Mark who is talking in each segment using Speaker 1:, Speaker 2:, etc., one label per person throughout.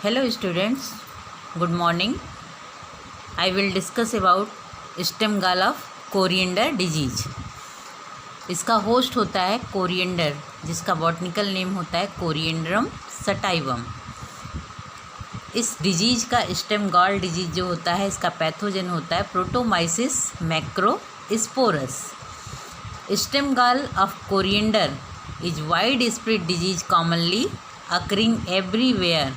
Speaker 1: Hello students, good morning. I will discuss about stem gall of coriander disease. इसका host होता है coriander, जिसका botanical name होता है कोरिएंड्रम सटाइवम। इस डिजीज का स्टेम गॉल डिजीज जो होता है, इसका पैथोजन होता है protomyces macrosporus. Stem gall of coriander is wide spread disease commonly occurring everywhere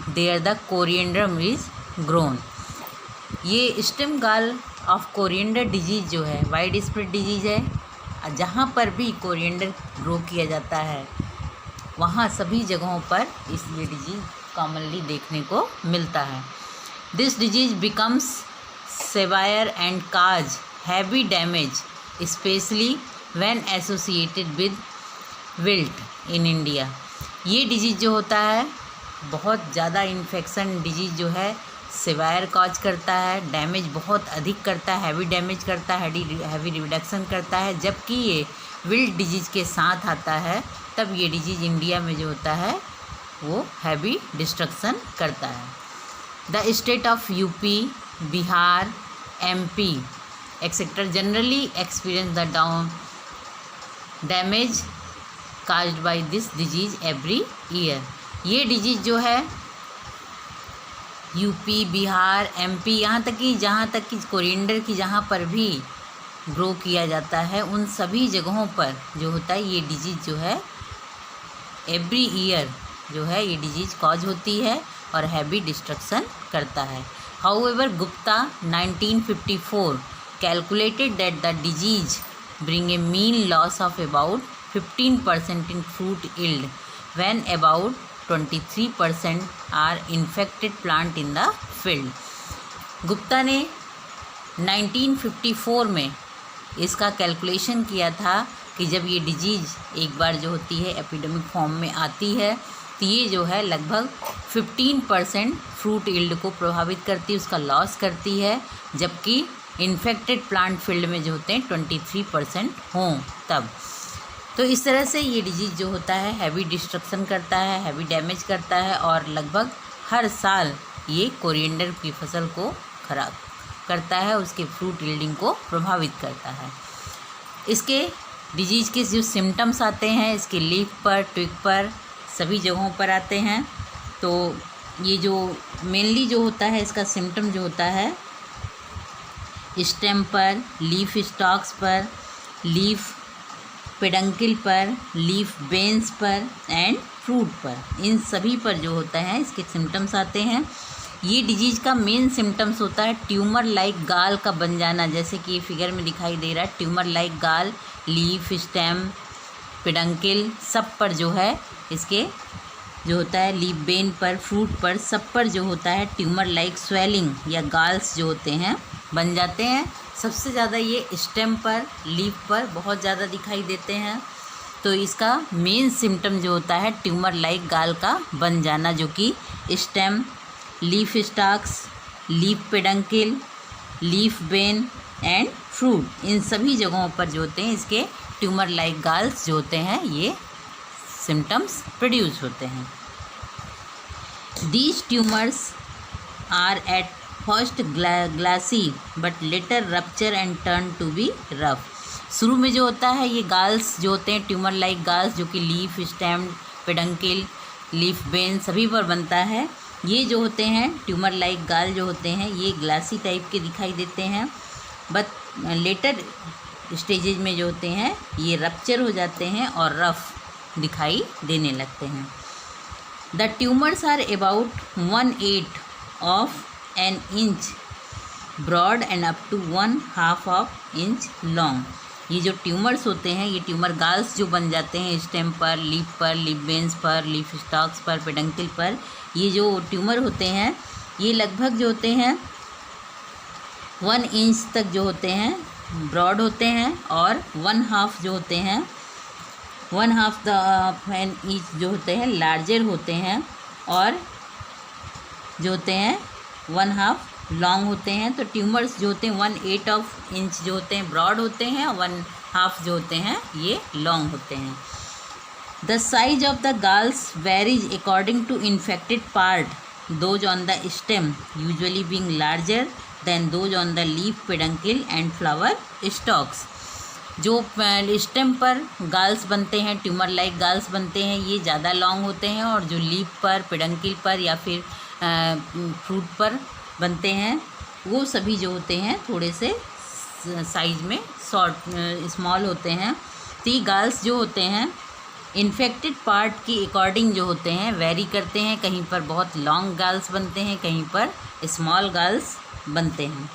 Speaker 1: there the coriandrum is grown. ये stem gall of coriander disease जो है वाइड स्प्रेड डिजीज है। जहाँ पर भी कोरिएंडर ग्रो किया जाता है वहाँ सभी जगहों पर ये डिजीज कॉमनली देखने को मिलता है। This disease becomes severe and cause heavy damage specially when associated with wilt in India. ये डिजीज जो होता है बहुत ज़्यादा इन्फेक्शन डिजीज जो है सेवायर कॉज करता है, डैमेज बहुत अधिक करता है, हैवी डैमेज करता है, हैवी रिडक्शन करता है। जबकि ये विल्ट डिजीज के साथ आता है तब ये डिजीज इंडिया में जो होता है वो हैवी डिस्ट्रक्शन करता है। The state of UP, Bihar, MP etcetera generally experience the damage caused by this disease every year। ये डिजीज जो है यूपी, बिहार, एमपी, यहाँ तक कि कोरिएंडर की जहाँ पर भी ग्रो किया जाता है उन सभी जगहों पर जो होता है ये डिजीज जो है एवरी ईयर जो है ये डिजीज कॉज होती है और हैवी डिस्ट्रक्शन करता है। However Gupta 1954 calculated that the disease bring a mean loss of about 15% in fruit yield when about 23% are infected plant in the field। Gupta ने 1954 में इसका कैलकुलेशन किया था कि जब ये डिजीज़ एक बार जो होती है एपिडेमिक फॉर्म में आती है तो ये जो है लगभग 15% फ्रूट यील्ड को प्रभावित करती है, उसका लॉस करती है। जबकि इन्फेक्टेड प्लांट फील्ड में जो होते हैं 23% हों तब। तो इस तरह से ये डिजीज़ जो होता है हैवी डिस्ट्रक्शन करता है, हैवी डैमेज करता है और लगभग हर साल ये कोरिएंडर की फसल को ख़राब करता है, उसके फ्रूट यील्डिंग को प्रभावित करता है। इसके डिजीज़ के जो सिम्टम्स आते हैं इसके लीफ पर, ट्विग पर, सभी जगहों पर आते हैं। तो ये जो मेनली जो होता है इसका सिम्टम जो होता है स्टेम पर, लीफ स्टॉक्स पर, लीफ पेडंकिल पर, लीफ बेन्स पर एंड फ्रूट पर, इन सभी पर जो होता है इसके सिम्टम्स आते हैं। ये डिजीज़ का मेन सिम्टम्स होता है ट्यूमर लाइक गाल का बन जाना, जैसे कि ये फिगर में दिखाई दे रहा है। ट्यूमर लाइक गाल लीफ, स्टेम, पेडंकिल सब पर जो है इसके जो होता है, लीफ बेन पर, फ्रूट पर, सब पर जो होता है ट्यूमर लाइक स्वेलिंग या गाल्स जो होते हैं बन जाते हैं। सबसे ज़्यादा ये स्टेम पर, लीफ पर बहुत ज़्यादा दिखाई देते हैं। तो इसका मेन सिम्टम जो होता है ट्यूमर लाइक गाल का बन जाना, जो कि stem, leaf stalks, leaf peduncle, leaf vein and fruit, इन सभी जगहों पर जो होते हैं इसके ट्यूमर लाइक गाल्स जो होते हैं ये सिम्टम्स प्रोड्यूस होते हैं। These tumours are at first glassy but later rupture and turn to be rough. शुरू में जो होता है ये गाल्स जो होते हैं ट्यूमर लाइक गाल्स, जो कि लीफ, स्टेम, पेडंकिल, लीफ बेन सभी पर बनता है। ये जो होते हैं ट्यूमर लाइक गाल जो होते हैं ये ग्लासी टाइप के दिखाई देते हैं, बट लेटर स्टेजेज में जो होते हैं ये रप्चर हो जाते हैं और रफ दिखाई देने लगते हैं। The tumours are about 1/8 of an inch broad and up to 1/2 inch long। ये जो ट्यूमर्स होते हैं ये ट्यूमर गाल्स जो बन जाते हैं स्टेम पर, लीफ बेन्स पर, लीफ स्टॉक्स पर, पेडंकिल पर, ये जो ट्यूमर होते हैं ये लगभग जो होते हैं 1 इंच तक जो होते हैं ब्रॉड होते हैं और 1/2 जो होते हैं 1/2 एन इंच जो होते हैं लार्जर होते हैं और जो होते हैं 1/2 लॉन्ग होते हैं। तो ट्यूमर्स जो होते हैं 1/8 इंच जो होते हैं ब्रॉड होते हैं, 1/2 जो होते हैं ये लॉन्ग होते हैं। The size of the galls varies according to infected part those on the stem usually being larger than those on the leaf, peduncle and flower stalks। जो स्टेम पर गाल्स बनते हैं, ट्यूमर लाइक गाल्स बनते हैं, ये ज़्यादा लॉन्ग होते हैं, और जो लीफ पर, पेडंकिल पर या फिर फ्रूट पर बनते हैं वो सभी जो होते हैं थोड़े से साइज में स्मॉल होते हैं। तो ये गाल्स जो होते हैं इन्फेक्टेड पार्ट की अकॉर्डिंग जो होते हैं वेरी करते हैं, कहीं पर बहुत लॉन्ग गाल्स बनते हैं, कहीं पर स्मॉल गाल्स बनते हैं।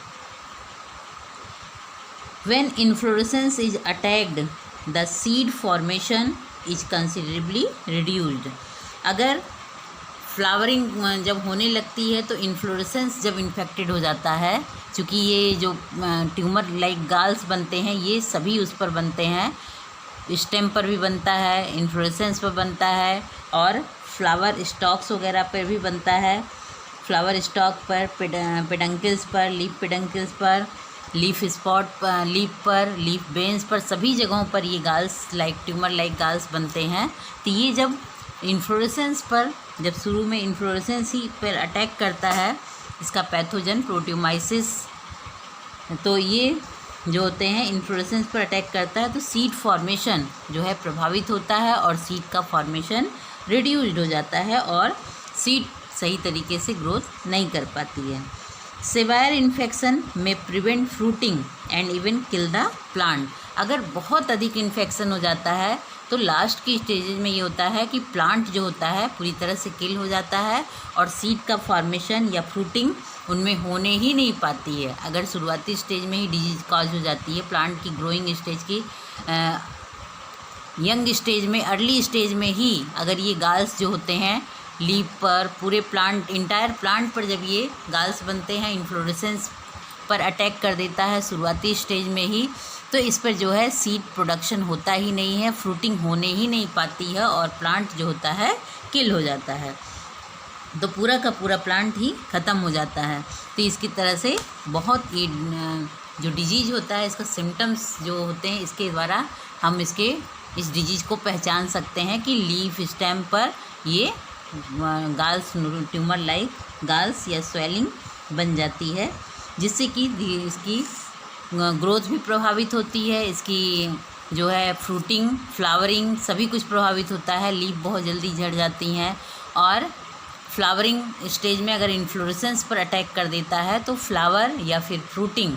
Speaker 1: When inflorescence is attacked, the seed formation is considerably reduced। अगर फ्लावरिंग जब होने लगती है तो इन्फ्लोरेसेंस जब इन्फेक्टेड हो जाता है, क्योंकि ये जो ट्यूमर लाइक गाल्स बनते हैं ये सभी उस पर बनते हैं, स्टेम पर भी बनता है, इन्फ्लोरेसेंस पर बनता है, और फ्लावर स्टॉक्स वगैरह पर भी बनता है। फ्लावर स्टॉक पर, पेडंकल्स पर, लीफ पेडंकल्स पर, लीफ स्पॉट पर, लीफ पर, लीफ बेन्स पर, सभी जगहों पर ये गाल्स लाइक ट्यूमर लाइक गाल्स बनते हैं। तो ये जब इन्फ्लोरेसेंस पर, जब शुरू में इन्फ्लोरेसेंस ही पर अटैक करता है इसका पैथोजन प्रोटियोमाइसिस, तो ये जो होते हैं इन्फ्लोरेसेंस पर अटैक करता है तो सीड फॉर्मेशन जो है प्रभावित होता है, और सीड का फॉर्मेशन रिड्यूस्ड हो जाता है, और सीड सही तरीके से ग्रोथ नहीं कर पाती है। सेवायर इन्फेक्शन में prevent fruiting and even kill the plant. अगर बहुत अधिक इन्फेक्शन हो जाता है तो लास्ट की स्टेजेस में ये होता है कि प्लांट जो होता है पूरी तरह से किल हो जाता है, और सीड का फॉर्मेशन या फ्रूटिंग उनमें होने ही नहीं पाती है। अगर शुरुआती स्टेज में ही डिजीज कॉज हो जाती है, प्लांट की ग्रोइंग स्टेज की यंग स्टेज में, अर्ली स्टेज में ही अगर ये गाल्स जो होते हैं लीफ पर, पूरे प्लांट, इंटायर प्लांट पर जब ये गाल्स बनते हैं, इन्फ्लोरेसेंस पर अटैक कर देता है शुरुआती स्टेज में ही, तो इस पर जो है सीड प्रोडक्शन होता ही नहीं है, फ्रूटिंग होने ही नहीं पाती है, और प्लांट जो होता है किल हो जाता है, तो पूरा का पूरा प्लांट ही ख़त्म हो जाता है। तो इसकी तरह से बहुत ये जो डिजीज़ होता है इसका सिम्टम्स जो होते हैं इसके द्वारा हम इस डिजीज़ को पहचान सकते हैं कि लीफ स्टेम पर ये गाल्स, ट्यूमर लाइक गाल्स या स्वेलिंग बन जाती है, जिससे कि इसकी ग्रोथ भी प्रभावित होती है, इसकी जो है फ्रूटिंग, फ्लावरिंग सभी कुछ प्रभावित होता है। लीफ बहुत जल्दी झड़ जाती हैं, और फ्लावरिंग स्टेज में अगर इन्फ्लोरेसेंस पर अटैक कर देता है तो फ्लावर या फिर फ्रूटिंग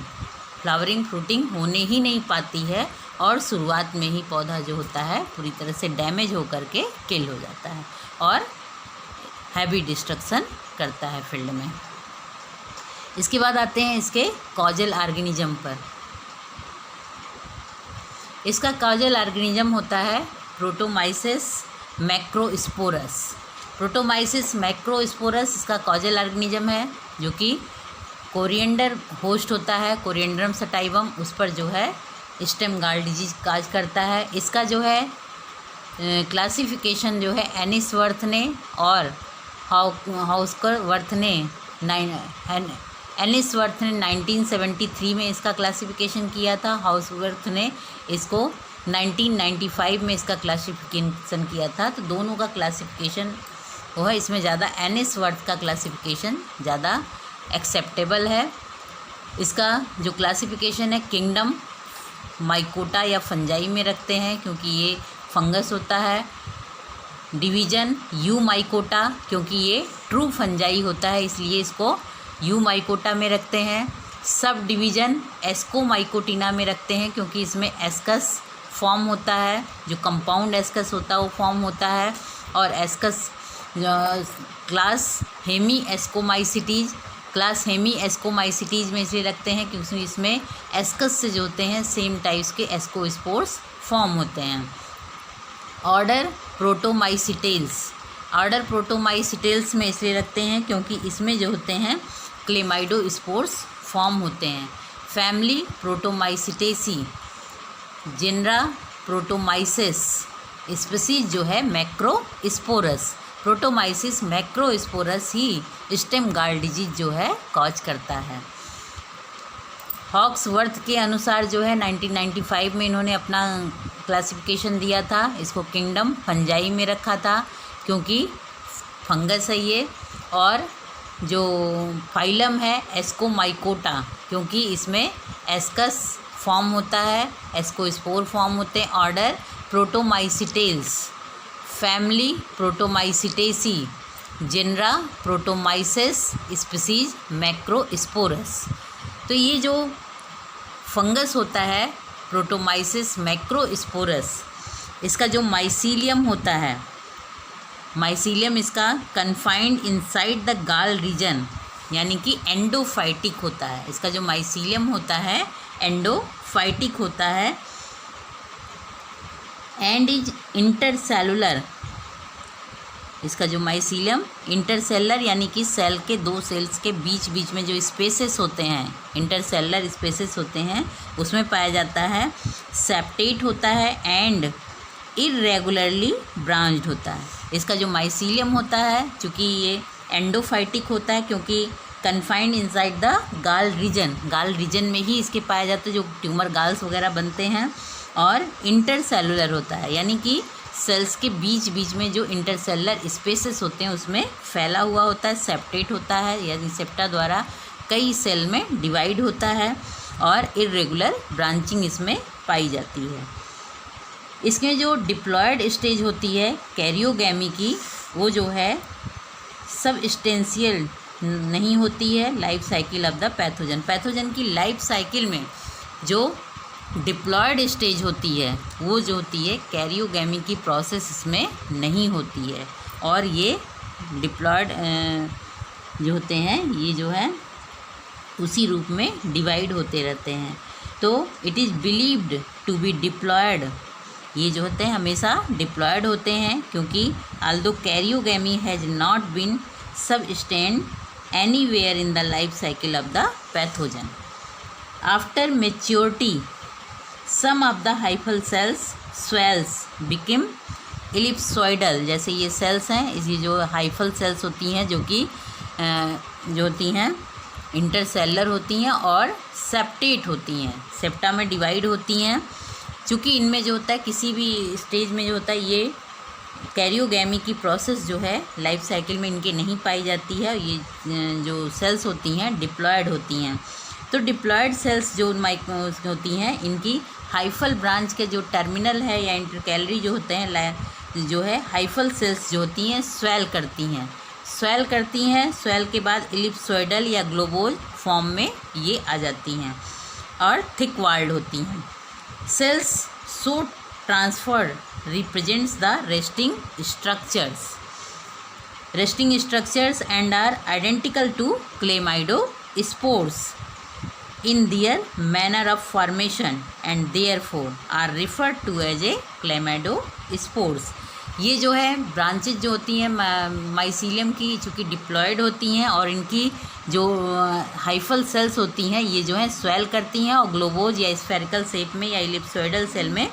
Speaker 1: होने ही नहीं पाती है, और शुरुआत में ही पौधा जो होता है पूरी तरह से डैमेज होकर के किल हो जाता है और हैवी डिस्ट्रक्शन करता है फील्ड में। इसके बाद आते हैं इसके कॉजल ऑर्गेनिज्म पर। इसका कॉजल ऑर्गेनिज्म होता है प्रोटोमाइसिस मैक्रोस्पोरस। प्रोटोमाइसिस मैक्रोस्पोरस इसका कॉजल ऑर्गेनिज्म है, जो कि कोरिएंडर होस्ट होता है, कोरिएंडरम सटाइवम, उस पर जो है स्टेम गाल डिजीज काज करता है। इसका जो है क्लासिफिकेशन जो है एनिसवर्थ ने और हाउसवर्थ ने 1973 में इसका क्लासिफिकेशन किया था। हाउसवर्थ ने इसको 1995 में इसका क्लासिफिकेशन किया था। तो दोनों का क्लासिफिकेशन वो है, इसमें ज़्यादा एनिसवर्थ का क्लासिफिकेशन ज़्यादा एक्सेप्टेबल है। इसका जो क्लासिफिकेशन है किंगडम माइकोटा या फंजाई में रखते हैं, क्योंकि ये फंगस होता है। डिवीज़न यू माइकोटा, क्योंकि ये ट्रू फंजाई होता है इसलिए इसको यू माइकोटा में रखते हैं। सब डिवीज़न एस्कोमाइकोटिना में रखते हैं, क्योंकि इसमें एस्कस फॉर्म होता है, जो कंपाउंड एस्कस होता है वो फॉर्म होता है। और ascus class hemiascomycetes, class hemiascomycetes में इसलिए रखते हैं क्योंकि इसमें एस्कस से जो होते हैं सेम टाइप्स के एस्कोस्पोर्स फॉर्म होते हैं। ऑर्डर प्रोटोमाइसिटेल्स, ऑर्डर प्रोटोमाइसिटेल्स में इसलिए रखते हैं क्योंकि इसमें जो होते हैं क्लेमाइडोस्पोर्स फॉर्म होते हैं। फैमिली प्रोटोमाइसिटेसी, जेनरा प्रोटोमाइसिस, स्पीसीज जो है मैक्रोस्पोरस। प्रोटोमाइसिस मैक्रोस्पोरस ही स्टेम गाल डिजीज जो है कॉज करता है। हॉक्सवर्थ के अनुसार जो है 1995 में इन्होंने अपना क्लासिफिकेशन दिया था, इसको किंगडम फंजाई में रखा था क्योंकि फंगस है ये। और जो फाइलम है एस्कोमाइकोटा, क्योंकि इसमें एस्कस फॉर्म होता है, एस्कोस्पोर फॉर्म होते हैं। Order protomycetales, family protomycetaceae, genera protomyces, species macrosporus. तो ये जो फंगस होता है प्रोटोमाइसिस मैक्रोस्पोरस, इसका जो माइसीलियम होता है, माइसीलियम इसका कन्फाइंड इनसाइड द गाल रीजन, यानी कि एंडोफाइटिक होता है। इसका जो माइसीलियम होता है एंडोफाइटिक होता है एंड इज इंटरसेलुलर। इसका जो माइसीलियम इंटरसेलर यानी कि सेल के दो सेल्स के बीच बीच में जो स्पेसेस होते हैं, इंटरसेलर स्पेसेस होते हैं, उसमें पाया जाता है। सेप्टेट होता है एंड इरेगुलरली ब्रांच्ड होता है। इसका जो माइसीलियम होता है, चूँकि ये एंडोफाइटिक होता है क्योंकि कन्फाइंड इनसाइड द गाल रीजन, गाल रीजन में ही इसके पाए जाते हैं जो ट्यूमर गाल्स वगैरह बनते हैं। और इंटरसेलुलर होता है, यानी कि सेल्स के बीच बीच में जो इंटरसेलुलर स्पेसेस होते हैं उसमें फैला हुआ होता है। सेप्टेट होता है, यानी सेप्टा द्वारा कई सेल में डिवाइड होता है और इरेगुलर ब्रांचिंग इसमें पाई जाती है। इसमें जो डिप्लॉयड स्टेज होती है कैरियोगैमी की, वो जो है सबस्टेंशियल नहीं होती है life cycle of the pathogen. Pathogen की लाइफ साइकिल में जो डिप्लॉयड स्टेज होती है वो जो होती है कैरियोगैमी की प्रोसेस इसमें नहीं होती है, और ये डिप्लॉयड जो होते हैं ये जो है उसी रूप में डिवाइड होते रहते हैं। तो it is believed to be diploid, ये जो होते हैं हमेशा डिप्लॉयड होते हैं, क्योंकि although karyogamy has not been substantiated anywhere in the life cycle of the pathogen. After maturity some of the hyphal cells swells become ellipsoidal. जैसे ये सेल्स हैं, इसी जो हाइफल सेल्स होती हैं जो कि जो होती हैं इंटरसेलर होती हैं और सेप्टेट होती हैं, सेप्टा में डिवाइड होती हैं। चूँकि इनमें जो होता है किसी भी स्टेज में जो होता है ये कैरियोगैमी की प्रोसेस जो है लाइफ साइकिल में इनके नहीं पाई जाती है। ये जो सेल्स होती हैं डिप्लॉयड होती हैं। तो डिप्लॉयड सेल्स जो होती हैं इनकी हाइफल ब्रांच के जो टर्मिनल है या इंटरकैलरी जो होते हैं जो है हाइफल सेल्स जो होती हैं स्वेल करती हैं। स्वेल के बाद इलिप्सॉइडल या ग्लोबोज फॉर्म में ये आ जाती हैं और थिक वॉल्ड होती हैं। Cells so transfer represents the resting structures and are identical to chlamydospores in their manner of formation and therefore are referred to as a chlamydospores। ये जो है ब्रांचेज जो होती हैं माइसीलियम की, चूँकि डिप्लॉयड होती हैं और इनकी जो हाइफल सेल्स होती हैं ये जो है स्वेल करती हैं और ग्लोबोज या स्फेरिकल शेप में या इलिप्सॉइडल सेल में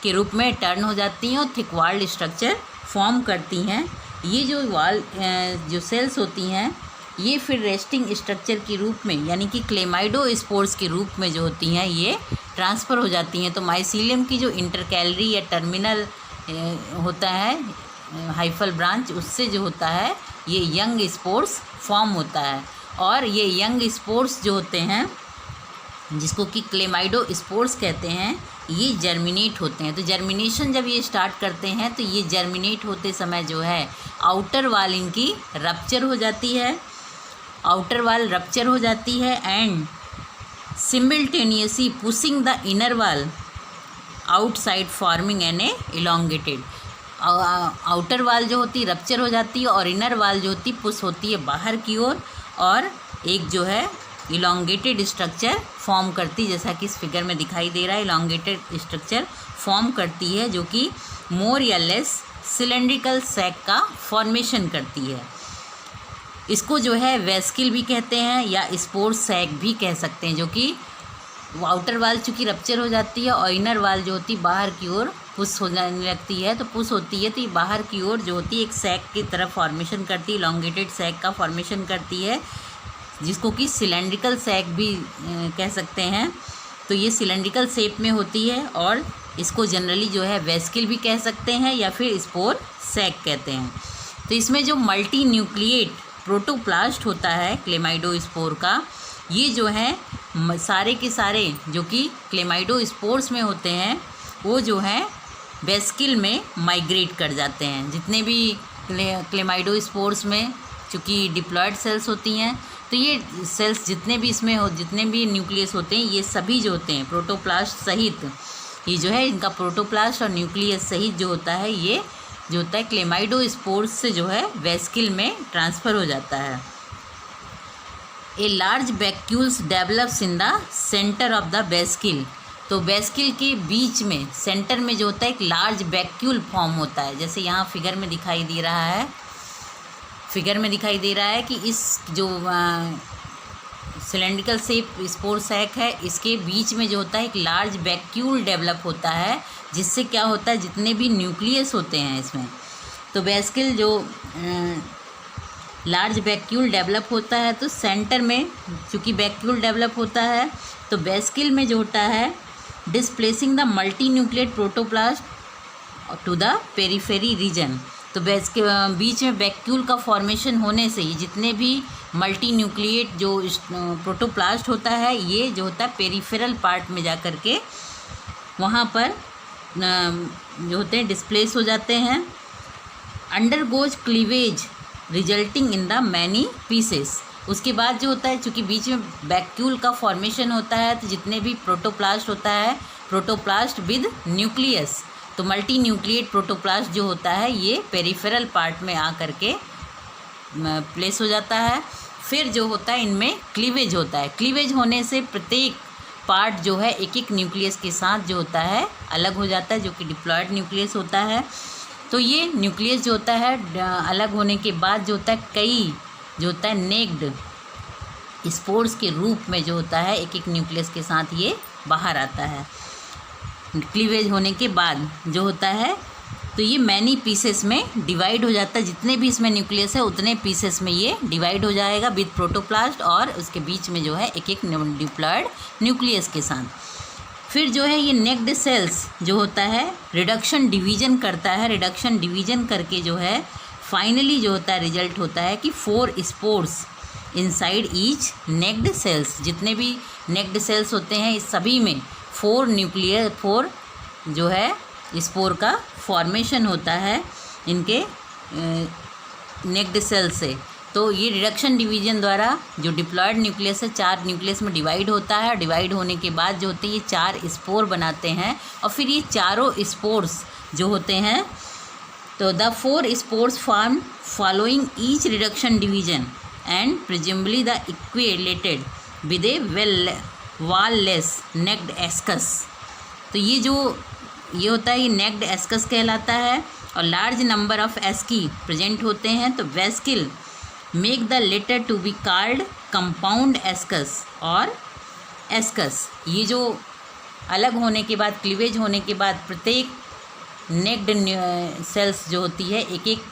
Speaker 1: के रूप में टर्न हो जाती हैं और थिक वॉल्ड स्ट्रक्चर फॉर्म करती हैं। ये जो सेल्स होती हैं ये फिर रेस्टिंग स्ट्रक्चर के रूप में यानी कि क्लेमाइडोस्पोर्स के रूप में जो होती हैं ये ट्रांसफ़र हो जाती हैं। तो माइसीलियम की जो इंटरकैलरी या टर्मिनल होता है हाइफल ब्रांच, उससे जो होता है ये यंग स्पोर्स फॉर्म होता है और ये यंग स्पोर्स जो होते हैं जिसको कि क्लेमाइडोस्पोर्स कहते हैं ये जर्मिनेट होते हैं। तो जर्मिनेशन जब ये स्टार्ट करते हैं तो ये जर्मिनेट होते समय जो है आउटर वाल इनकी रप्चर हो जाती है, and simultaneously pushing the inner wall outside forming an elongated. Outer wall जो होती है रप्चर हो जाती है और इनर वाल जो होती पुश होती है बाहर की ओर और एक जो है इलोंगेटेड स्ट्रक्चर फॉर्म करती है, जैसा कि इस फिगर में दिखाई दे रहा है। इलोंगेटेड स्ट्रक्चर फॉर्म करती है जो कि मोर या लेस सिलेंड्रिकल सैक का फॉर्मेशन करती है। इसको जो है वेस्किल भी कहते हैं या स्पोर सैक भी कह सकते हैं, जो कि आउटर वाल चूँकि रप्चर हो जाती है और इनर वाल जो होती बाहर की ओर पुश हो जाने लगती है। तो पुश होती है तो ये बाहर की ओर जो होती है एक सैक की तरफ फॉर्मेशन करती है, इलोंगेटेड सैक का फॉर्मेशन करती है, जिसको कि सिलेंड्रिकल सैक भी कह सकते हैं। तो ये सिलेंड्रिकल शेप में होती है और इसको जनरली जो है वेस्किल भी कह सकते हैं या फिर स्पोर सैक कहते हैं। तो इसमें जो मल्टी न्यूक्लिएट प्रोटोप्लास्ट होता है क्लेमाइडोस्पोर का, ये जो है सारे के सारे जो कि क्लेमाइडोस्पोर्स में होते हैं वो जो है वेस्किल में माइग्रेट कर जाते हैं। जितने भी क्लेमाइडोस्पोर्स में चूँकि डिप्लॉयड सेल्स होती हैं, तो ये सेल्स जितने भी इसमें हो, जितने भी न्यूक्लियस होते हैं, ये सभी जो होते हैं प्रोटोप्लास्ट सहित, ये जो है इनका प्रोटोप्लास्ट और न्यूक्लियस सहित जो होता है, ये जो होता है क्लेमाइडोस्पोर्स से जो है वेस्किल में ट्रांसफ़र हो जाता है। A large vacuoles develops in the centre of the vesicle, तो वेस्किल के बीच में सेंटर में जो होता है एक लार्ज वैक्यूल फॉर्म होता है। जैसे यहाँ फिगर में दिखाई दे रहा है, कि इस जो सिलेंड्रिकल शेप स्पोर सैक है, इसके बीच में जो होता है एक लार्ज वैक्यूल डेवलप होता है, जिससे क्या होता है जितने भी न्यूक्लियस होते हैं इसमें, तो वेस्किल जो लार्ज वैक्यूल डेवलप होता है, तो सेंटर में चूँकि वैक्यूल डेवलप होता है तो वेस्किल में जो होता है displacing the multinucleate protoplast to the periphery region, तो के बीच में वैक्यूल का फॉर्मेशन होने से ये जितने भी मल्टी न्यूक्लिएट जो प्रोटोप्लास्ट होता है, ये जो होता है पेरीफेरल पार्ट में जा कर के वहाँ पर जो होते हैं डिस्प्लेस हो जाते हैं। Undergoes cleavage resulting in the many pieces, उसके बाद जो होता है चूँकि बीच में वैक्यूल का फॉर्मेशन होता है, तो जितने भी प्रोटोप्लास्ट होता है, प्रोटोप्लास्ट विद न्यूक्लियस, तो मल्टी न्यूक्लिएट प्रोटोप्लास्ट जो होता है ये पेरिफेरल पार्ट में आ करके प्लेस हो जाता है। फिर जो होता है इनमें क्लीवेज होता है, क्लीवेज होने से प्रत्येक पार्ट जो है एक एक न्यूक्लियस के साथ जो होता है अलग हो जाता है, जो कि डिप्लॉयड न्यूक्लियस होता है। तो ये न्यूक्लियस जो होता है अलग होने के बाद जो होता है कई जो होता है नेक्ड स्पोर्स के रूप में जो होता है एक एक न्यूक्लियस के साथ ये बाहर आता है। क्लीवेज होने के बाद जो होता है तो ये मैनी पीसेस में डिवाइड हो जाता है, जितने भी इसमें न्यूक्लियस है उतने पीसेस में ये डिवाइड हो जाएगा विद प्रोटोप्लास्ट, और उसके बीच में जो है एक एक डिप्लॉयड न्यूक्लियस के साथ। फिर जो है ये नेक्ड सेल्स जो होता है रिडक्शन डिवीजन करता है, रिडक्शन डिवीजन करके जो है फाइनली जो होता है रिजल्ट होता है कि 4 spores inside each naked cells, जितने भी नेक्ड सेल्स होते हैं इस सभी में 4 जो है स्पोर का फॉर्मेशन होता है इनके नेक्ड सेल से। तो ये रिडक्शन डिवीजन द्वारा जो डिप्लॉयड न्यूक्लियस है 4 न्यूक्लियस में डिवाइड होता है, डिवाइड होने के बाद जो होते हैं ये 4 स्पोर बनाते हैं, और फिर ये चारों स्पोर्स जो होते हैं तो the 4 spores form following each reduction division and presumably the equated with a wall less naked ascus, तो ये होता है ये नेक्ड एस्कस कहलाता है, और large number of asci present होते हैं, तो vesicle make the latter to be called compound ascus और एस्कस। ये जो अलग होने के बाद क्लीवेज होने के बाद प्रत्येक नेक्ड सेल्स जो होती है एक एक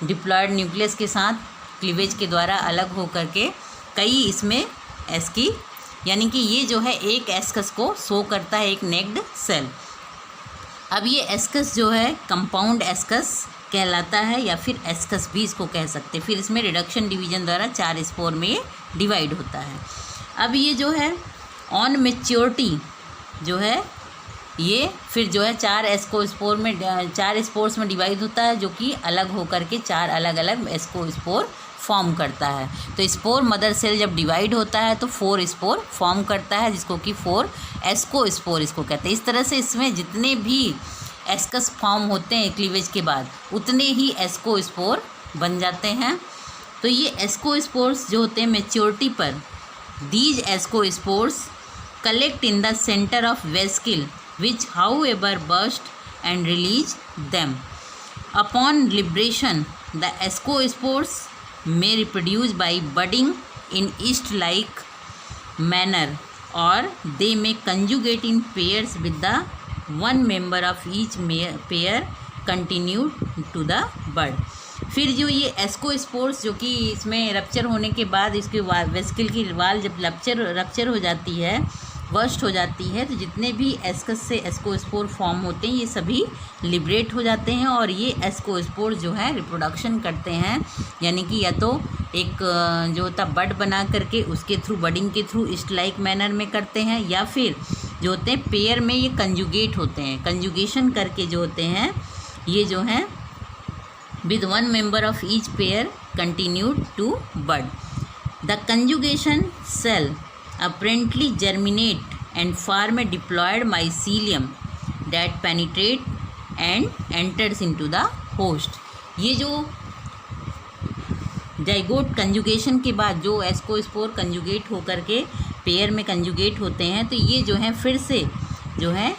Speaker 1: डिप्लॉयड न्यूक्लियस के साथ क्लीवेज के द्वारा अलग हो करके कई इसमें एस्की, यानी कि ये जो है एक एस्कस को शो करता है एक नेक्ड सेल। अब ये एस्कस जो है कंपाउंड एस्कस कहलाता है, या फिर एस्कस भी इसको कह सकते हैं। फिर इसमें रिडक्शन डिवीजन द्वारा 4 स्पोर में ये डिवाइड होता है। अब ये जो है ऑन मैच्योरिटी जो है ये फिर जो है 4 स्पोर्स में डिवाइड होता है, जो कि अलग होकर के 4 अलग अलग स्पोर फॉर्म करता है। तो स्पोर मदर सेल जब डिवाइड होता है तो 4 स्पोर फॉर्म करता है, जिसको कि 4 एस्कोस्पोर इसको कहते हैं। इस तरह से इसमें जितने भी एस्कस फॉर्म होते हैं क्लीवेज के बाद उतने ही एस्कोस्पोर बन जाते हैं। तो ये एस्कोस्पोर्स जो होते हैं मैच्योरिटी पर, these ascospores collect in the centre of vesicle which however burst and release them. Upon liberation, the ascospores may reproduce by budding in yeast-like manner, or they may conjugate in pairs with the one member of each pair continued to the bud. फिर जो ये ascospores जो कि इसमें rupture होने के बाद इसके वेस्किल की वाल जब रप्चर हो जाती है, बर्स्ट हो जाती है, तो जितने भी एस्कस से एस्कोस्पोर फॉर्म होते हैं ये सभी लिबरेट हो जाते हैं, और ये एस्कोस्पोर जो है रिप्रोडक्शन करते हैं, यानी कि या तो एक जो होता है बड बना करके उसके थ्रू, बडिंग के थ्रू इस्ट लाइक मैनर में करते हैं, या फिर जो होते हैं पेयर में ये कंजुगेट होते हैं, कंजुगेशन करके जो होते हैं ये जो हैं with one member of each pair continued to bud. The conjugation cell apparently germinate and form a diploid mycelium that penetrate and enters into the host. ये जो जाइगोट कंजुगेशन के बाद जो एस्कोस्पोर कंजुगेट होकर के पेयर में conjugate होते हैं, तो ये जो है फिर से जो है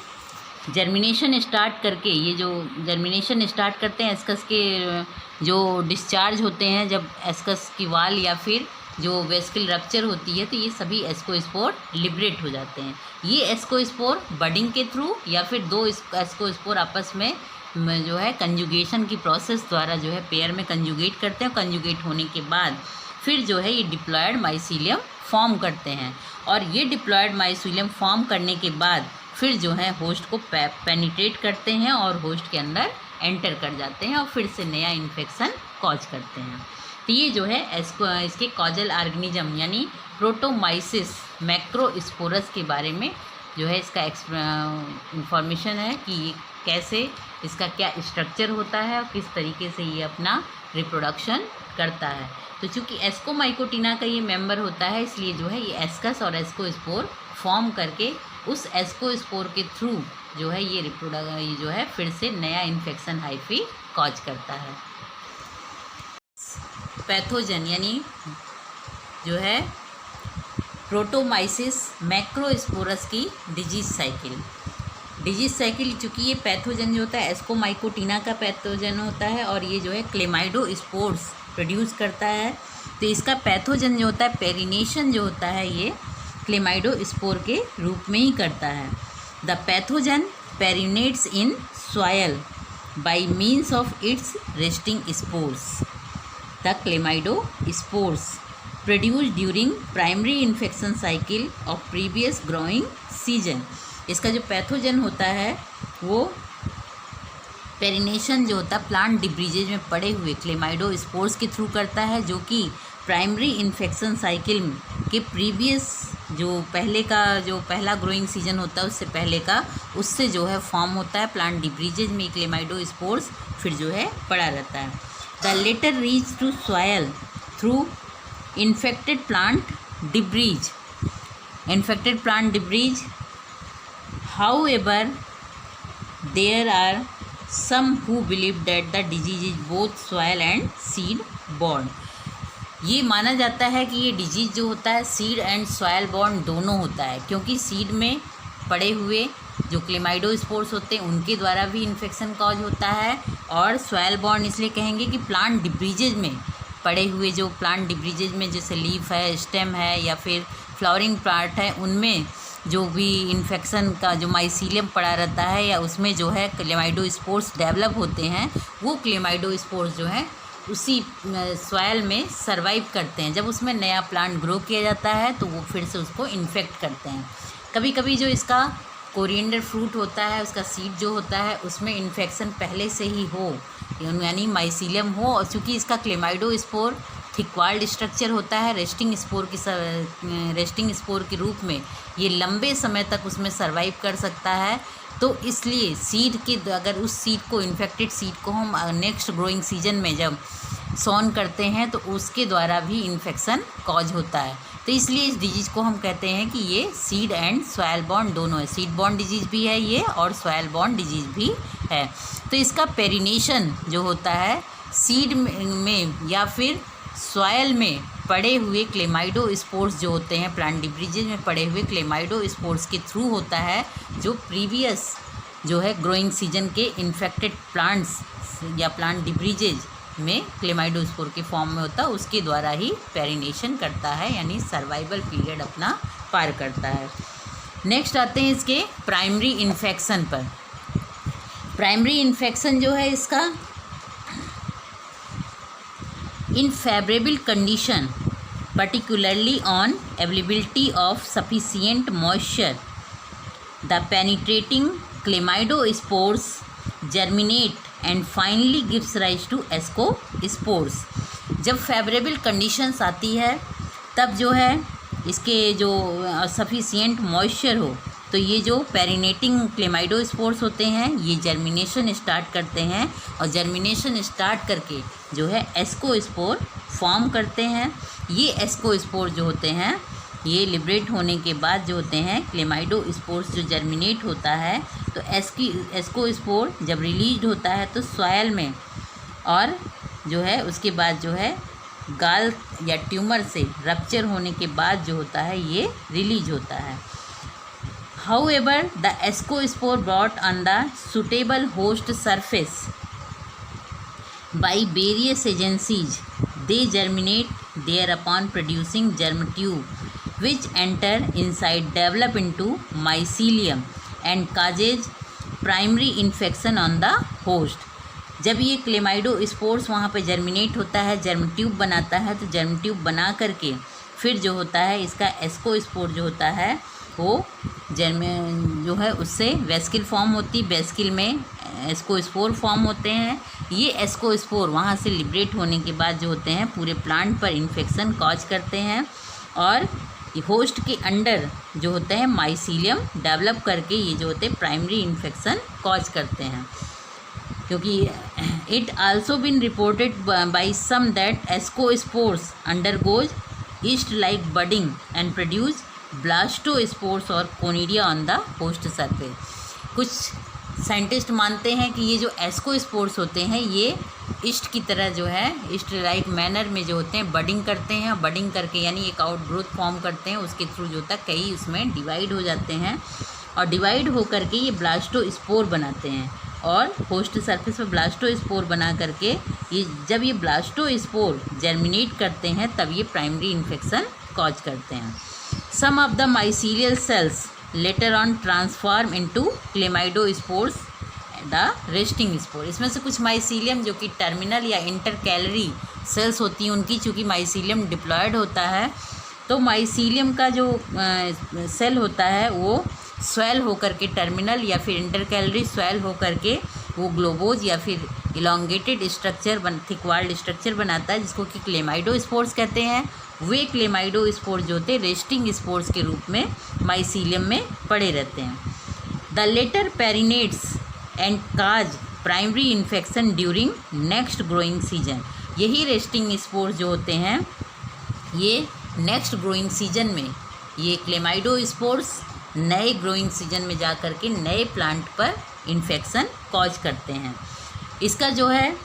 Speaker 1: जर्मिनेशन स्टार्ट करके, ये जो जर्मिनेशन स्टार्ट करते हैं एस्कस के जो डिस्चार्ज होते हैं, जब एस्कस की वाल या फिर जो वेस्किल रप्चर होती है, तो ये सभी एस्कोस्पोर लिबरेट हो जाते हैं। ये एस्कोस्पोर बडिंग के थ्रू या फिर दो एस्कोस्पोर आपस में जो है कंजुगेशन की प्रोसेस द्वारा जो है पेयर में कंजुगेट करते हैं। कंजुगेट होने के बाद फिर जो है ये डिप्लॉयड माइसीलियम फॉर्म करते हैं, और ये डिप्लॉयड माइसीलियम फॉर्म करने के बाद फिर जो है होस्ट को पेनिट्रेट करते हैं और होस्ट के अंदर एंटर कर जाते हैं और फिर से नया इन्फेक्शन कॉज करते हैं। तो ये जो है इसके कॉजल ऑर्गेनिज्म यानी प्रोटोमाइसिस मैक्रोस्पोरस के बारे में जो है इसका इंफॉर्मेशन है कि ये कैसे, इसका क्या स्ट्रक्चर होता है और किस तरीके से ये अपना रिप्रोडक्शन करता है। तो चूँकि एस्कोमाइकोटिना का ये मेंबर होता है, इसलिए जो है ये एस्कस और एस्कोस्पोर फॉर्म करके उस एस्कोस्पोर के थ्रू जो है ये ये जो है फिर से नया इन्फेक्शन हाइफी कॉज करता है। पैथोजन यानी जो है प्रोटोमाइसिस मैक्रोस्पोरस की डिजीज साइकिल, चूँकि ये पैथोजन जो होता है एस्कोमाइकोटिना का पैथोजन होता है और ये जो है क्लेमाइडोस्पोर्स प्रोड्यूस करता है। तो इसका पैथोजन जो होता है पेरिनेशन जो होता है ये क्लेमाइडोस्पोर के रूप में ही करता है। The pathogen perennates in soil by means of its resting spores. The chlamydospores produce during primary infection cycle of previous growing season. इसका जो पैथोजन होता है वो पेरिनेशन जो होता है प्लांट डिब्रीजेज में पड़े हुए क्लेमाइडोस्पोर्स के थ्रू करता है, जो कि प्राइमरी इन्फेक्शन साइकिल के प्रीवियस जो पहला ग्रोइंग सीजन होता है उससे पहले का, उससे जो है फॉर्म होता है प्लांट डिब्रीजेज में क्लेमाइडोस्पोर्स फिर जो है पड़ा रहता है। The latter reach to soil through infected plant debris. However, there are some who believe that the disease is both soil and seed borne. ये माना जाता है कि ये डिजीज़ जो होता है सीड एंड सॉयल बॉर्न दोनों होता है, क्योंकि सीड में पड़े हुए जो क्लेमाइडोस्पोर्स होते हैं उनके द्वारा भी इन्फेक्शन कॉज होता है, और सॉयल बॉर्न इसलिए कहेंगे कि प्लांट डिब्रीजेज में पड़े हुए जो प्लांट डिब्रीजेज में जैसे लीफ है, स्टेम है या फिर फ्लावरिंग पार्ट है, उनमें जो भी इन्फेक्शन का जो माइसीलियम पड़ा रहता है या उसमें जो है क्लेमाइडोस्पोर्स डेवलप होते हैं, वो क्लेमाइडोस्पोर्स जो है उसी सॉयल में सरवाइव करते हैं। जब उसमें नया प्लांट ग्रो किया जाता है तो वो फिर से उसको इन्फेक्ट करते हैं। कभी कभी जो इसका कोरिएंडर फ्रूट होता है उसका सीड जो होता है उसमें इन्फेक्शन पहले से ही हो यानी माइसीलियम हो, और चूँकि इसका क्लेमाइडोस्पोर थिकवाल्ड स्ट्रक्चर होता है, रेस्टिंग स्पोर के रूप में ये लंबे समय तक उसमें सरवाइव कर सकता है। तो इसलिए सीड के अगर उस सीड को इन्फेक्टेड सीड को हम नेक्स्ट ग्रोइंग सीजन में जब सॉन करते हैं तो उसके द्वारा भी इन्फेक्शन कॉज होता है। तो इसलिए इस डिजीज़ को हम कहते हैं कि ये सीड एंड सॉयल बॉर्न दोनों है, सीड बॉर्न डिजीज़ भी है ये और सॉयल बॉर्न डिजीज़ भी है। तो इसका पेरिनेशन जो होता है सीड में या फिर सॉयल में पड़े हुए क्लेमाइडोस्पोर्स जो होते हैं प्लांट डिब्रीजेज में पड़े हुए क्लेमाइडोस्पोर्स के थ्रू होता है, जो प्रीवियस जो है ग्रोइंग सीजन के इन्फेक्टेड प्लांट्स या प्लांट डिब्रीजेज में क्लेमाइडोस्पोर के फॉर्म में होता है, उसके द्वारा ही पेरिनेशन करता है यानी सर्वाइवल पीरियड अपना पार करता है। नेक्स्ट आते हैं इसके प्राइमरी इन्फेक्शन पर। प्राइमरी इन्फेक्शन जो है इसका in favorable condition, particularly on availability of sufficient moisture, the penetrating clamidospores germinate and finally gives rise to ascospores. जब फेवरेबल कंडीशंस आती है तब जो है इसके जो सफिशिएंट मॉइस्चर हो तो ये जो पेरिनेटिंग क्लेमाइडोस्पोर्स होते हैं ये जर्मिनेशन स्टार्ट करते हैं और जर्मिनेशन स्टार्ट करके जो है एस्कोस्पोर फॉर्म करते हैं। ये एस्कोस्पोर जो होते हैं ये लिबरेट होने के बाद जो होते हैं क्लेमाइडोस्पोर्स जो जर्मिनेट होता है तो एस्कोस्पोर जब रिलीज होता है तो सॉयल में और जो है उसके बाद जो है गाल या ट्यूमर से रप्चर होने के बाद जो होता है ये रिलीज होता है। However, the ascospore brought on the suitable host surface by various agencies, they germinate thereupon producing germ tube, which enter inside, develop into mycelium and causes primary infection on the host. जब ये chlamydospores वहाँ पे germinate होता है, germ tube बनाता है, तो germ tube बना करके फिर जो होता है इसका एस्कोस्पोर जो होता है वो जो है उससे वेस्किल फॉर्म होती, वेस्किल में एस्कोस्पोर फॉर्म होते हैं। ये एस्कोस्पोर वहाँ से लिबरेट होने के बाद जो होते हैं पूरे प्लांट पर इन्फेक्शन कॉज करते हैं और होस्ट के अंडर जो होते हैं माइसीलियम डेवलप करके ये जो होते हैं प्राइमरी इन्फेक्शन कॉज करते हैं। क्योंकि it also been reported by some that ascospores undergoes yeast like budding and produce blastospores और conidia on the host surface. कुछ साइंटिस्ट मानते हैं कि ये जो एस्कोस्पोर्स होते हैं ये ईस्ट की तरह जो है ईस्ट लाइक मैनर में जो होते हैं बडिंग करते हैं, बडिंग करके यानी एक आउटग्रोथ फॉर्म करते हैं, उसके थ्रू जो होता है कई उसमें डिवाइड हो जाते हैं और डिवाइड हो करके ये ब्लास्टोस्पोर बनाते हैं और होस्ट सरफेस पर ब्लास्टोस्पोर बना करके ये जब ये ब्लास्टोस्पोर जर्मिनेट करते हैं तब ये प्राइमरी इन्फेक्शन कॉज करते हैं। Some of the mycelial cells later on transform into clamidospores, the resting spore। इसमें से कुछ माइसीलियम जो कि टर्मिनल या इंटरकैलरी सेल्स होती हैं उनकी चूँकि माइसीलियम डिप्लॉयड होता है तो माइसीलियम का जो सेल होता है वो स्वेल होकर के टर्मिनल या फिर इंटरकैलरी स्वेल होकर के वो ग्लोबोज या फिर elongated structure thick walled structure बनाता है जिसको कि क्लेमाइडोस्पोर्स कहते हैं। वे क्लेमाइडोस्पोर जो होते हैं रेस्टिंग स्पोर्स के रूप में माइसीलियम में पड़े रहते हैं। The latter perennates and cause primary infection during next growing season. यही रेस्टिंग स्पोर्स जो होते हैं ये नेक्स्ट ग्रोइंग सीजन में ये क्लेमाइडोस्पोर्स नए ग्रोइंग सीजन में जा कर के नए प्लांट पर इन्फेक्शन कॉज करते हैं। इसका जो है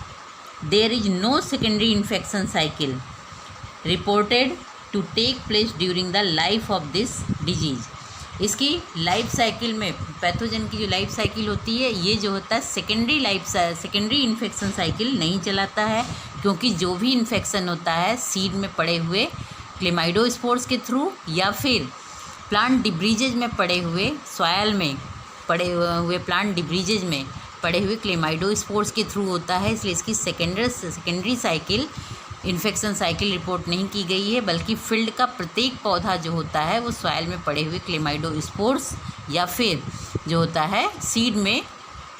Speaker 1: there is no secondary infection cycle reported to take place during the life of this disease. इसकी लाइफ साइकिल में पैथोजन की जो लाइफ साइकिल होती है ये जो होता है सेकेंडरी इन्फेक्शन साइकिल नहीं चलाता है क्योंकि जो भी इन्फेक्शन होता है सीड में पड़े हुए क्लेमाइडोस्पोर्स के थ्रू या फिर प्लांट डिब्रीजेज में पड़े हुए सॉयल में पड़े हुए प्लांट डिब्रीजेज में पड़े हुए क्लेमाइडोस्पोर्स के थ्रू होता है। इसलिए इसकी secondary cycle infection cycle report नहीं की गई है बल्कि फील्ड का प्रत्येक पौधा जो होता है वो सॉयल में पड़े हुए क्लेमाइडोस्पोर्स या फिर जो होता है सीड में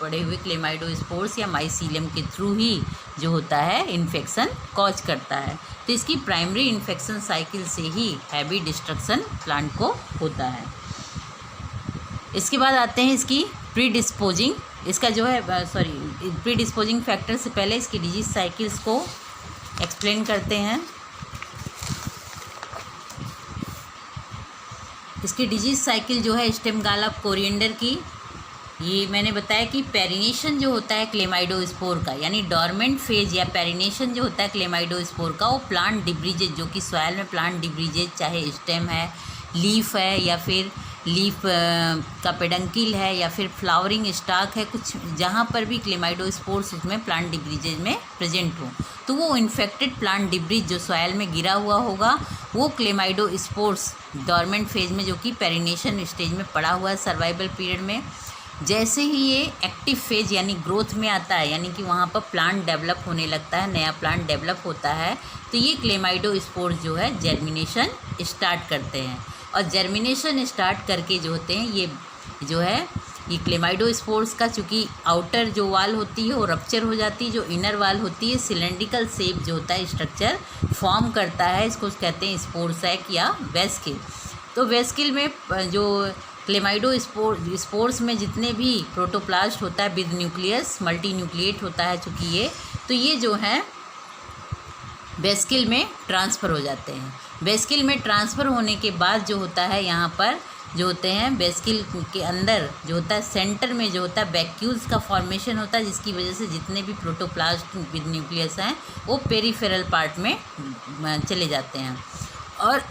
Speaker 1: पड़े हुए क्लेमाइडोस्पोर्स या माइसीलियम के थ्रू ही जो होता है इन्फेक्शन कॉज करता है। तो इसकी प्राइमरी इन्फेक्शन साइकिल से ही हैवी डिस्ट्रक्शन प्लांट को होता है। इसके बाद आते हैं इसकी प्रीडिस्पोजिंग। इसका जो है प्रीडिस्पोजिंग फैक्टर से पहले इसकी डिजीज साइकिल्स को एक्सप्लेन करते हैं। इसकी डिजीज साइकिल जो है स्टेम गाल ऑफ कोरिएंडर की ये मैंने बताया कि पेरिनेशन जो होता है क्लेमाइडोस्पोर का यानी डॉर्मेंट फेज या पेरिनेशन जो होता है क्लेमाइडोस्पोर का वो प्लांट डिब्रीजेज जो कि सॉयल में प्लांट डिब्रीजेज चाहे स्टेम है, लीफ है या फिर लीफ का पेडंकिल है या फिर फ्लावरिंग स्टाक है, कुछ जहाँ पर भी क्लेमाइडोस्पोर्स उसमें प्लांट डिब्रीजेज में प्रेजेंट हो तो वो इन्फेक्टेड प्लांट डिब्रीज जो सॉयल में गिरा हुआ होगा वो क्लेमाइडोस्पोर्स डॉर्मेंट फेज में जो कि पेरिनेशन स्टेज में पड़ा हुआ है सर्वाइवल पीरियड में, जैसे ही ये एक्टिव फेज यानी ग्रोथ में आता है यानी कि वहाँ पर प्लांट डेवलप होने लगता है, नया प्लांट डेवलप होता है तो ये क्लेमाइडोस्पोर्स जो है जर्मिनेशन स्टार्ट करते हैं और जर्मिनेशन स्टार्ट करके जो होते हैं ये जो है ये क्लेमाइडोस्पोर्स का चूँकि आउटर जो वाल होती है वो रप्चर हो जाती है, जो इनर वाल होती है सिलेंड्रिकल शेप जो होता है स्ट्रक्चर फॉर्म करता है, इसको कहते हैं स्पोर सैक या वेस्किल। तो वेस्किल में जो क्लेमाइडोस्पोर्स में जितने भी प्रोटोप्लास्ट होता है विद न्यूक्लियस मल्टी न्यूक्लिएट होता है चूँकि ये, तो ये जो है वेस्किल में ट्रांसफ़र हो जाते हैं। वेस्किल में ट्रांसफ़र होने के बाद जो होता है यहाँ पर जो होते हैं वेस्किल के अंदर जो होता है सेंटर में जो होता है वैक्यूल्स का फॉर्मेशन होता है, जिसकी वजह से जितने भी प्रोटोप्लास्ट विद न्यूक्लियस हैं वो पेरीफेरल पार्ट में चले जाते हैं और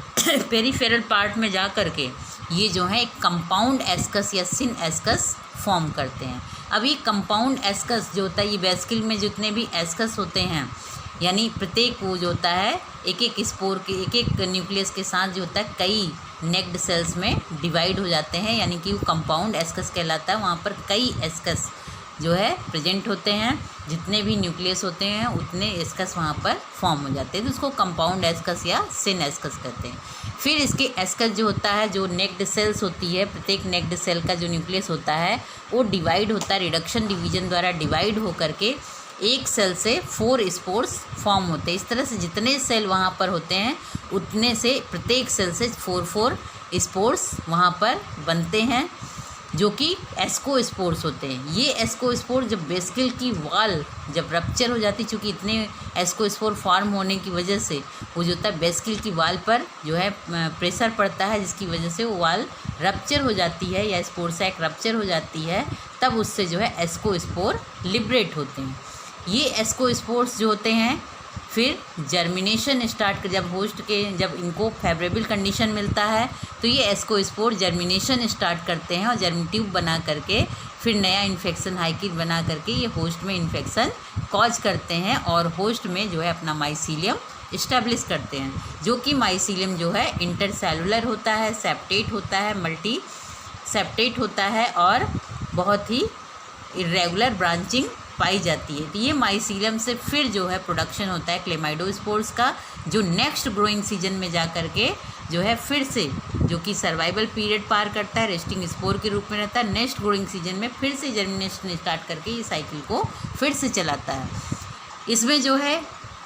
Speaker 1: पेरीफेरल पार्ट में जा कर के ये जो है एक कंपाउंड एस्कस या सिन एस्कस फॉर्म करते हैं। अब ये कंपाउंड एस्कस जो होता है ये वेस्किल में जितने भी एस्कस होते हैं यानी प्रत्येक वो जो होता है एक एक स्पोर के एक एक न्यूक्लियस के साथ जो होता है कई नेक्ड सेल्स में डिवाइड हो जाते हैं, यानी कि वो कंपाउंड एस्कस कहलाता है। वहाँ पर कई एस्कस जो है प्रेजेंट होते हैं, जितने भी न्यूक्लियस होते हैं उतने एस्कस वहाँ पर फॉर्म हो जाते हैं, तो उसको कंपाउंड एस्कस या सिन एस्कस कहते हैं। फिर इसके एस्कस जो होता है जो नेक्ड सेल्स होती है, प्रत्येक नेक्ड सेल का जो न्यूक्लियस होता है वो डिवाइड होता है, रिडक्शन डिवीजन द्वारा डिवाइड हो करके एक सेल से 4 स्पोर्स फॉर्म होते हैं। इस तरह से जितने सेल वहाँ पर होते हैं उतने से प्रत्येक सेल से 4 स्पोर्स वहाँ पर बनते हैं जो कि एस्कोस्पोर्स होते हैं। ये एस्कोस्पोर जब वेस्किल की वाल जब रप्चर हो जाती, चूँकि इतने एस्कोस्पोर फॉर्म होने की वजह से वो जो होता है वेस्किल की वाल पर जो है प्रेशर पड़ता है, जिसकी वजह से वो वाल रप्चर हो जाती है या स्पोर सैक रप्चर हो जाती है, तब उससे जो है एस्कोस्पोर लिबरेट होते हैं। ये एस्कोस्पोर्स जो होते हैं फिर जर्मिनेशन स्टार्ट कर जब इनको फेवरेबल कंडीशन मिलता है तो ये एस्कोस्पोर जर्मिनेशन स्टार्ट करते हैं और जर्म ट्यूब बना करके फिर नया इन्फेक्शन हाइकिड बना करके ये होस्ट में इन्फेक्शन कॉज करते हैं और होस्ट में जो है अपना माइसीलियम इस्टेब्लिश करते हैं, जो कि माइसीलियम जो है इंटरसेलुलर होता है, सेप्टेट होता है, मल्टी सेप्टेट होता है और बहुत ही इरेगुलर ब्रांचिंग पाई जाती है। तो ये माइसीलियम से फिर जो है प्रोडक्शन होता है क्लेमाइडोस्पोर्स का, जो नेक्स्ट ग्रोइंग सीजन में जा कर के जो है फिर से जो कि सर्वाइवल पीरियड पार करता है, रेस्टिंग स्पोर के रूप में रहता है, नेक्स्ट ग्रोइंग सीजन में फिर से जर्मिनेशन स्टार्ट करके ये साइकिल को फिर से चलाता है। इसमें जो है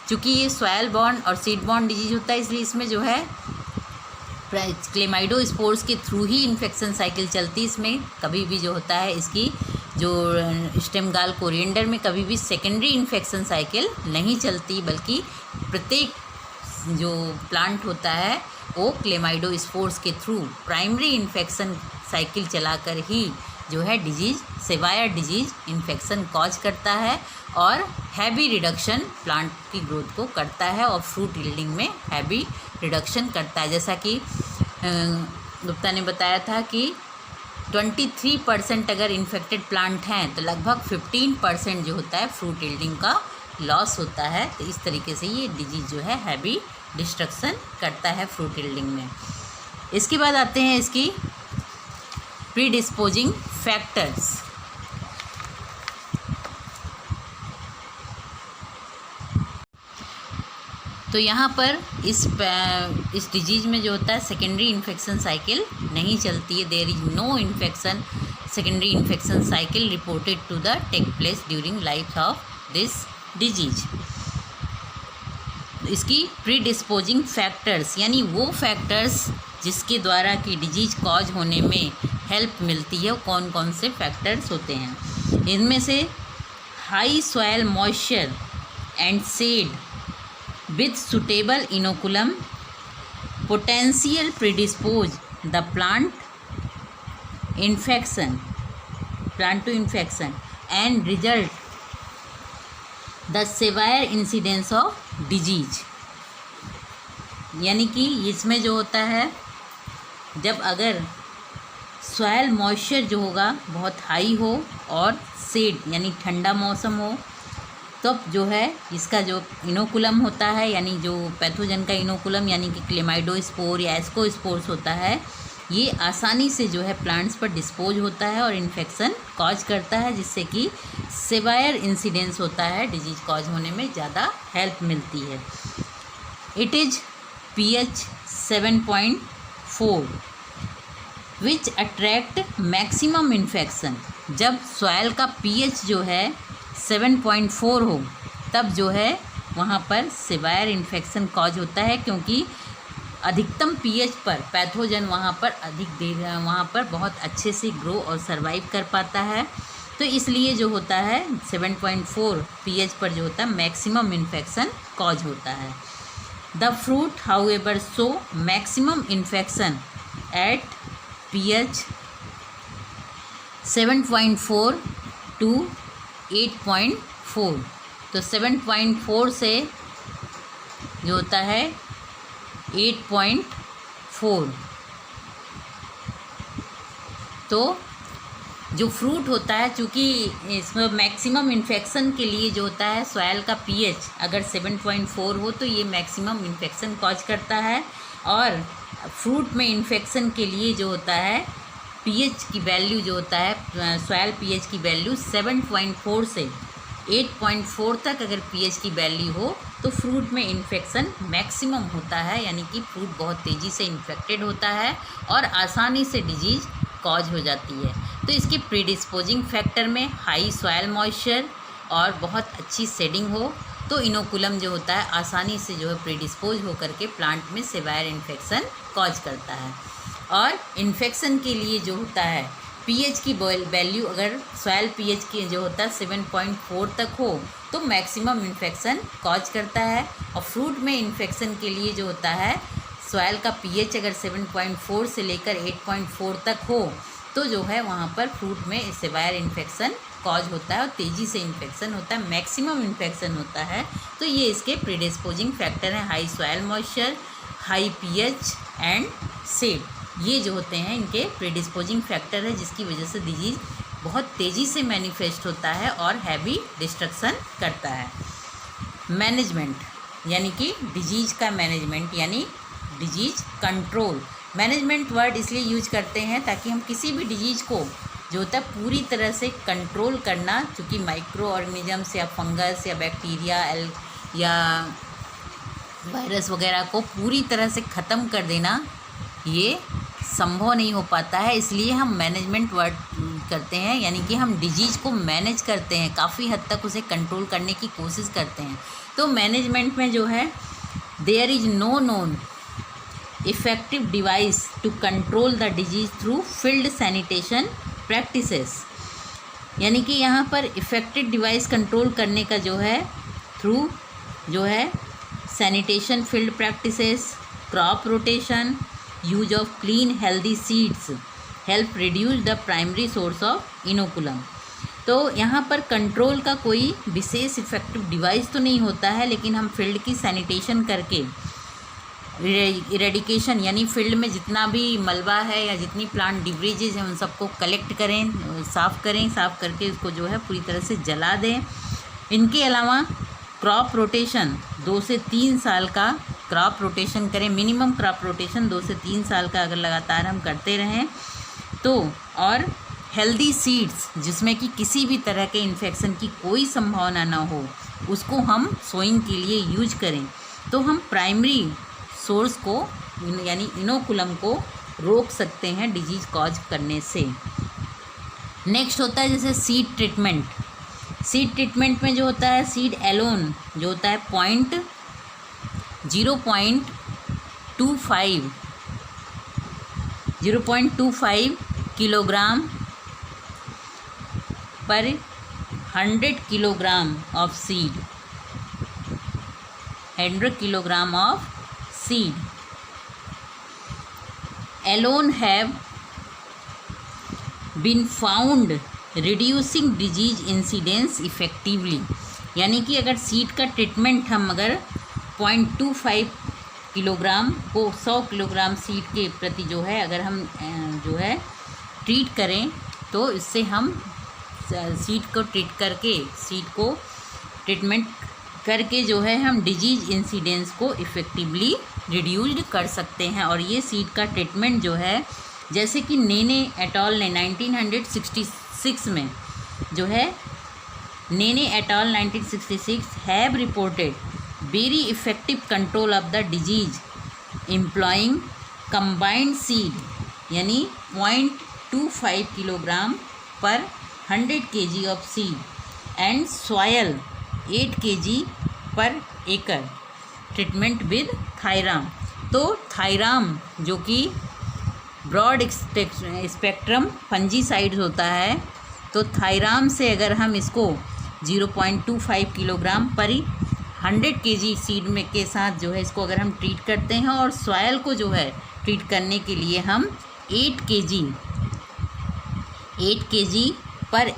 Speaker 1: चूँकि ये सॉयल बॉर्न और सीड बॉर्न डिजीज होता है, इसलिए इसमें जो है क्लेमाइडोस्पोर्स के थ्रू ही इन्फेक्शन साइकिल चलती है। इसमें कभी भी जो होता है इसकी जो स्टेम गाल कोरिएंडर में कभी भी सेकेंडरी इन्फेक्शन साइकिल नहीं चलती, बल्कि प्रत्येक जो प्लांट होता है वो क्लेमाइडोस्पोर्स के थ्रू प्राइमरी इन्फेक्शन साइकिल चलाकर ही जो है डिजीज सेवायर डिजीज इन्फेक्शन कॉज करता है और हैवी रिडक्शन प्लांट की ग्रोथ को करता है और फ्रूट यील्डिंग में हैवी रिडक्शन करता है। जैसा कि गुप्ता ने बताया था कि 23% अगर इन्फेक्टेड प्लांट हैं तो लगभग 15% जो होता है फ्रूट यील्डिंग का लॉस होता है। तो इस तरीके से ये डिजीज जो है हैवी डिस्ट्रक्शन करता है फ्रूट यील्डिंग में। इसके बाद आते हैं इसकी प्रीडिस्पोजिंग फैक्टर्स। तो यहाँ पर इस डिजीज में जो होता है सेकेंडरी इन्फेक्शन साइकिल नहीं चलती है। There is no infection secondary infection cycle reported to the take place during life of this disease. इसकी प्रीडिस्पोजिंग फैक्टर्स यानी वो फैक्टर्स जिसके द्वारा कि डिजीज कॉज होने में हेल्प मिलती है, वो कौन कौन से फैक्टर्स होते हैं। इनमें से high soil moisture and shade with suitable inoculum potential predispose the plant to infection and result the severe incidence of disease। यानी कि इसमें जो होता है जब अगर सॉयल मॉइस्चर जो होगा बहुत हाई हो और शेड यानी ठंडा मौसम हो, तब जो है इसका जो इनोकुलम होता है यानी जो पैथोजन का इनोकुलम यानी कि क्लेमाइडोस्पोर या एस्कोस्पोर्स होता है, ये आसानी से जो है प्लांट्स पर डिस्पोज होता है और इन्फेक्शन कॉज करता है, जिससे कि सेवायर इंसिडेंस होता है, डिजीज कॉज होने में ज़्यादा हेल्प मिलती है। It is pH 7.4 which attract maximum infection. जब सॉयल का पीएच जो है 7.4 हो तब जो है वहाँ पर सिवायर इन्फेक्शन कॉज होता है, क्योंकि अधिकतम पीएच पर पैथोजन वहाँ पर अधिक देर वहाँ पर बहुत अच्छे से ग्रो और सर्वाइव कर पाता है। तो इसलिए जो होता है 7.4 पीएच पर जो होता है मैक्सिमम इन्फेक्शन कॉज होता है। The fruit however show maximum infection at pH 7.4 to 8.4। तो 7.4 से जो होता है 8.4। तो जो फ्रूट होता है, चूँकि इसमें मैक्सिमम इन्फेक्शन के लिए जो होता है सॉयल का पीएच अगर 7.4 हो तो ये मैक्सिमम इन्फेक्शन कॉज करता है। और फ्रूट में इन्फेक्शन के लिए जो होता है पीएच की वैल्यू जो होता है सॉयल पीएच की वैल्यू 7.4 से 8.4 तक अगर पीएच की वैल्यू हो तो फ्रूट में इन्फेक्शन मैक्सिमम होता है, यानी कि फ्रूट बहुत तेज़ी से इन्फेक्टेड होता है और आसानी से डिजीज़ कॉज हो जाती है। तो इसके प्रीडिस्पोजिंग फैक्टर में हाई सॉयल मॉइस्चर और बहुत अच्छी शेडिंग हो तो इनोकुलम जो होता है आसानी से जो है प्रीडिस्पोज होकर के प्लांट में सिवायर इन्फेक्शन कॉज करता है। और इन्फेक्शन के लिए जो होता है पीएच की वैल्यू अगर सॉयल पीएच की जो होता है 7.4 तक हो तो मैक्सिमम इन्फेक्शन कॉज करता है। और फ्रूट में इन्फेक्शन के लिए जो होता है सॉयल का पीएच अगर 7.4 से लेकर 8.4 तक हो तो जो है वहाँ पर फ्रूट में सिवायर इन्फेक्शन कॉज होता है और तेज़ी से इन्फेक्शन होता है, मैक्सिमम इन्फेक्शन होता है। तो ये इसके प्रीडिस्पोजिंग फैक्टर हैं high soil moisture, high pH and shade. ये जो होते हैं इनके प्रीडिस्पोजिंग फैक्टर है जिसकी वजह से डिजीज़ बहुत तेज़ी से मैनिफेस्ट होता है और हैवी डिस्ट्रक्शन करता है। मैनेजमेंट यानी कि डिजीज़ का मैनेजमेंट यानी डिजीज़ कंट्रोल। मैनेजमेंट वर्ड इसलिए यूज करते हैं ताकि हम किसी भी डिजीज़ को जो होता है पूरी तरह से कंट्रोल करना, चूँकि माइक्रो ऑर्गेनिजम्स या फंगस या बैक्टीरिया या वायरस वगैरह को पूरी तरह से ख़त्म कर देना ये संभव नहीं हो पाता है। इसलिए हम मैनेजमेंट वर्ड करते हैं, यानी कि हम डिजीज़ को मैनेज करते हैं, काफ़ी हद तक उसे कंट्रोल करने की कोशिश करते हैं। तो मैनेजमेंट में जो है there is no known effective device to control the disease through field sanitation practices. यानी कि यहाँ पर इफ़ेक्टिव डिवाइस कंट्रोल करने का जो है थ्रू जो है sanitation field practices, crop rotation, use of clean healthy seeds help reduce the primary source of inoculum. तो यहाँ पर कंट्रोल का कोई विशेष इफेक्टिव डिवाइस तो नहीं होता है, लेकिन हम फील्ड की सैनिटेशन करके इरेडिकेशन यानी फील्ड में जितना भी मलबा है या जितनी प्लांट डिब्रीजेज हैं उन सबको कलेक्ट करें, साफ़ करके उसको जो है पूरी तरह से जला दें। इनके अलावा क्रॉप रोटेशन 2 से 3 साल का क्रॉप रोटेशन करें, मिनिमम क्रॉप रोटेशन 2 से 3 साल का अगर लगातार हम करते रहें तो। और हेल्दी सीड्स जिसमें कि किसी भी तरह के इन्फेक्शन की कोई संभावना ना हो उसको हम सोइंग के लिए यूज करें तो हम प्राइमरी सोर्स को यानी इनोकुलम को रोक सकते हैं डिजीज़ कॉज करने से। नेक्स्ट होता है जैसे सीड ट्रीटमेंट। सीड ट्रीटमेंट में जो होता है सीड एलोन जो होता है 0.25 किलोग्राम पर 100 kilogram of seed, 100 kilogram of seed alone have been found reducing disease incidence effectively। यानी कि अगर सीड का ट्रीटमेंट हम अगर 0.25 किलोग्राम को 100 किलोग्राम सीड के प्रति जो है अगर हम जो है ट्रीट करें तो इससे हम सीड को ट्रीटमेंट करके जो है हम डिजीज़ इंसिडेंस को इफ़ेक्टिवली रिड्यूस्ड कर सकते हैं। और ये सीड का ट्रीटमेंट जो है जैसे कि नेने एटॉल ने 1966 में जो है Nene et al 1966 have reported very effective control of the disease employing combined seed यानी 0.25 किलोग्राम पर 100 kg of seed and soil 8 kg पर एकड़ ट्रीटमेंट विद थायराम। तो थायराम जो कि ब्रॉड स्पेक्ट्रम फंजीसाइड होता है, तो थायराम से अगर हम इसको 0.25 किलोग्राम पर 100 kg सीड में के साथ जो है इसको अगर हम ट्रीट करते हैं, और सॉयल को जो है ट्रीट करने के लिए हम 8 kg पर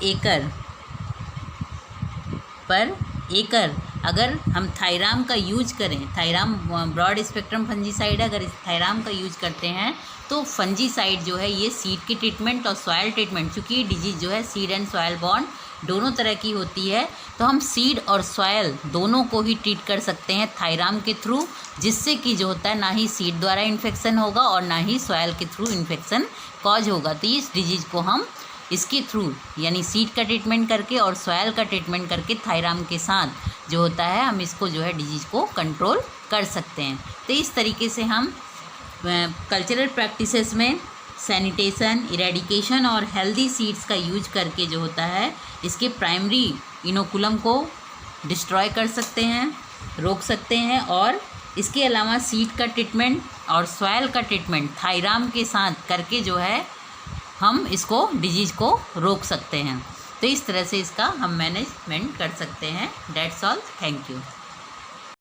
Speaker 1: एकड़ अगर हम थायराम का यूज करें, थायराम ब्रॉड स्पेक्ट्रम फंजीसाइड है, अगर इस थायराम का यूज करते हैं तो फंजीसाइड जो है ये सीड की ट्रीटमेंट और सॉयल ट्रीटमेंट, चूँकि डिजीज़ जो है सीड एंड सॉयल बॉन्ड दोनों तरह की होती है, तो हम सीड और सॉयल दोनों को ही ट्रीट कर सकते हैं थायराम के थ्रू, जिससे कि जो होता है ना ही सीड द्वारा इन्फेक्शन होगा और ना ही सॉयल के थ्रू इन्फेक्शन कॉज होगा। तो इस डिजीज़ को हम इसके थ्रू यानी सीड का ट्रीटमेंट करके और सॉयल का ट्रीटमेंट करके थायराम के साथ जो होता है हम इसको जो है डिजीज़ को कंट्रोल कर सकते हैं। तो इस तरीके से हम कल्चरल प्रैक्टिसेस में सैनिटेशन, इरेडिकेशन और हेल्दी सीड्स का यूज करके जो होता है इसके प्राइमरी इनोकुलम को डिस्ट्रॉय कर सकते हैं, रोक सकते हैं, और इसके अलावा सीड का ट्रीटमेंट और सॉयल का ट्रीटमेंट थायराम के साथ करके जो है हम इसको डिजीज़ को रोक सकते हैं। तो इस तरह से इसका हम मैनेजमेंट कर सकते हैं। That's all, thank you.